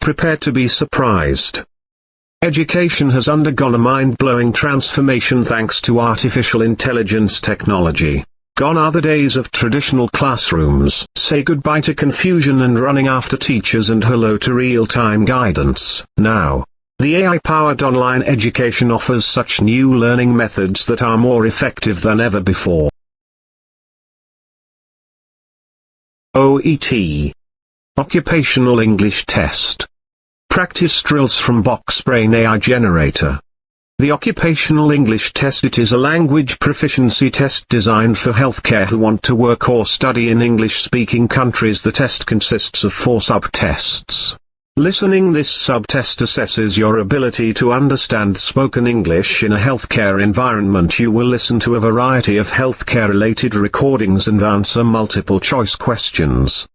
prepared to be surprised. Education has undergone a mind-blowing transformation thanks to artificial intelligence technology. Gone are the days of traditional classrooms. Say goodbye to confusion and running after teachers and hello to real-time guidance. Now, the AI-powered online education offers such new learning methods that are more effective than ever before. OET. Occupational English Test. Practice drills from BoxBrain AI Generator. The Occupational English Test. It is a language proficiency test designed for healthcare who want to work or study in English-speaking countries. The test consists of 4 sub-tests. Listening. This sub-test assesses your ability to understand spoken English in a healthcare environment. You will listen to a variety of healthcare-related recordings and answer multiple-choice questions.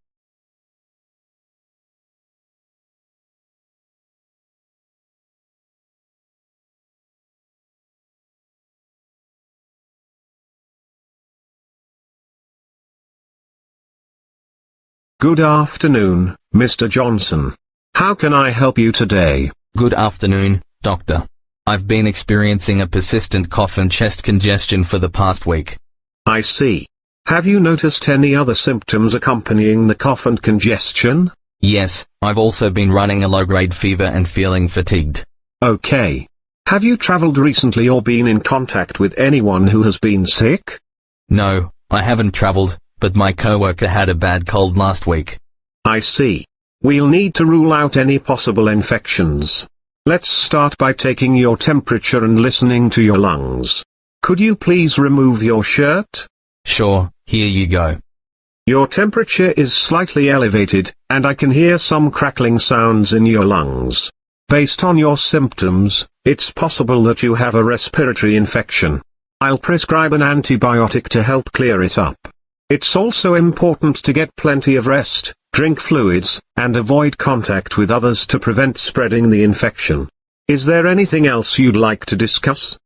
Good afternoon, Mr. Johnson. How can I help you today? Good afternoon, doctor. I've been experiencing a persistent cough and chest congestion for the past week. I see. Have you noticed any other symptoms accompanying the cough and congestion? Yes, I've also been running a low-grade fever and feeling fatigued. Okay. Have you traveled recently or been in contact with anyone who has been sick? No, I haven't traveled, but my coworker had a bad cold last week. I see. We'll need to rule out any possible infections. Let's start by taking your temperature and listening to your lungs. Could you please remove your shirt? Sure, here you go. Your temperature is slightly elevated, and I can hear some crackling sounds in your lungs. Based on your symptoms, it's possible that you have a respiratory infection. I'll prescribe an antibiotic to help clear it up. It's also important to get plenty of rest, drink fluids, and avoid contact with others to prevent spreading the infection. Is there anything else you'd like to discuss?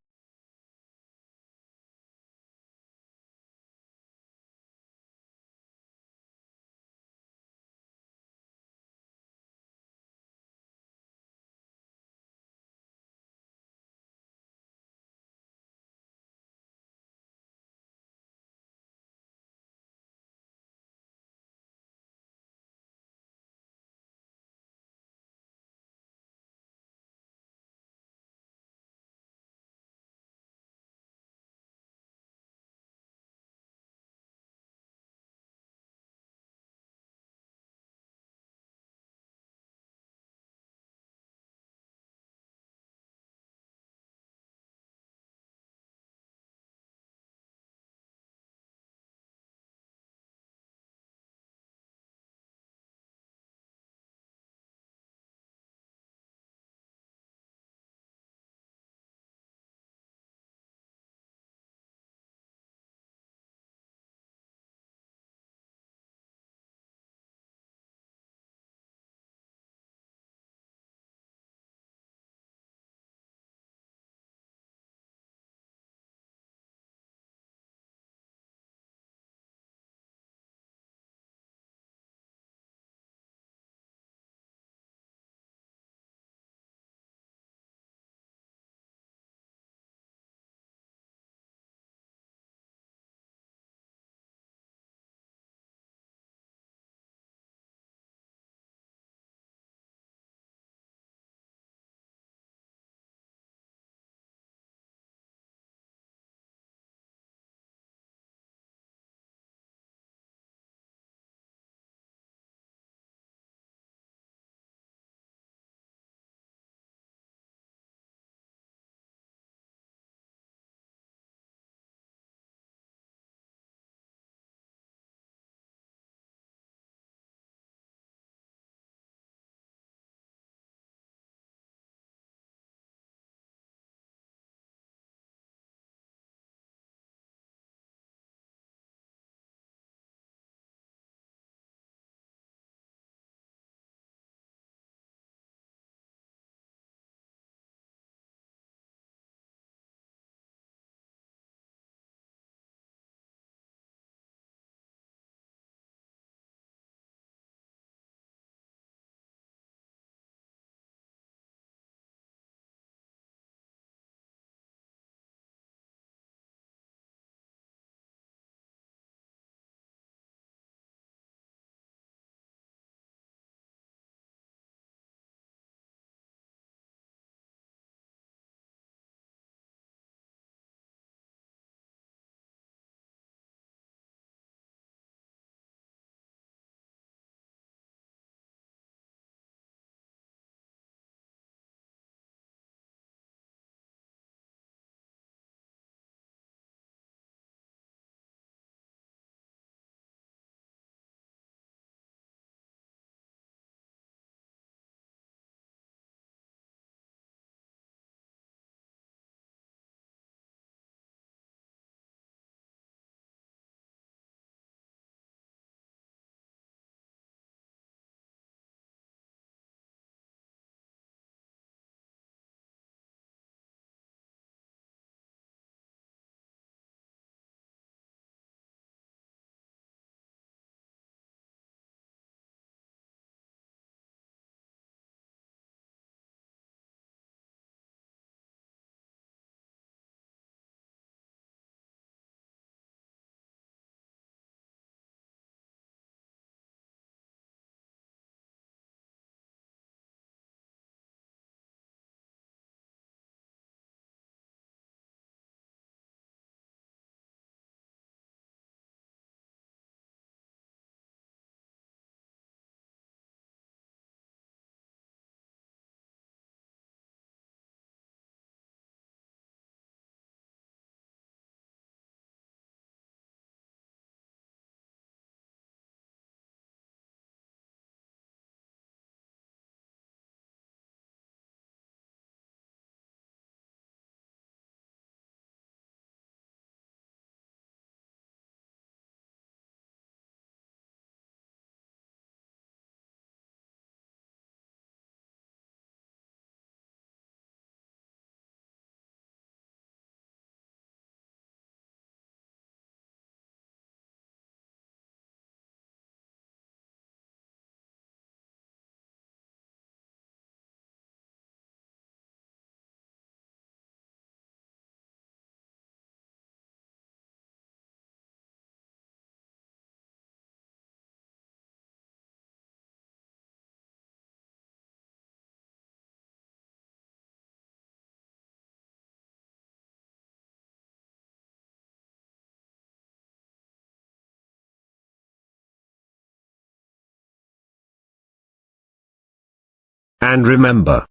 And remember,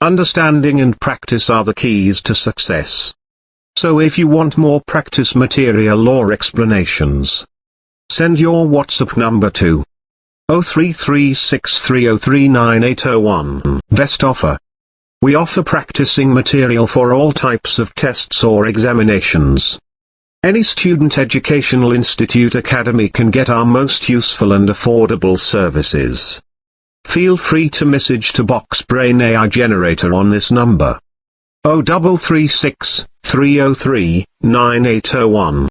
understanding and practice are the keys to success. So if you want more practice material or explanations, send your WhatsApp number to 033630398001. Best offer. We offer practicing material for all types of tests or examinations. Any student educational institute academy can get our most useful and affordable services. Feel free to message to Boxbrain AI Generator on this number: 0336 303 9801.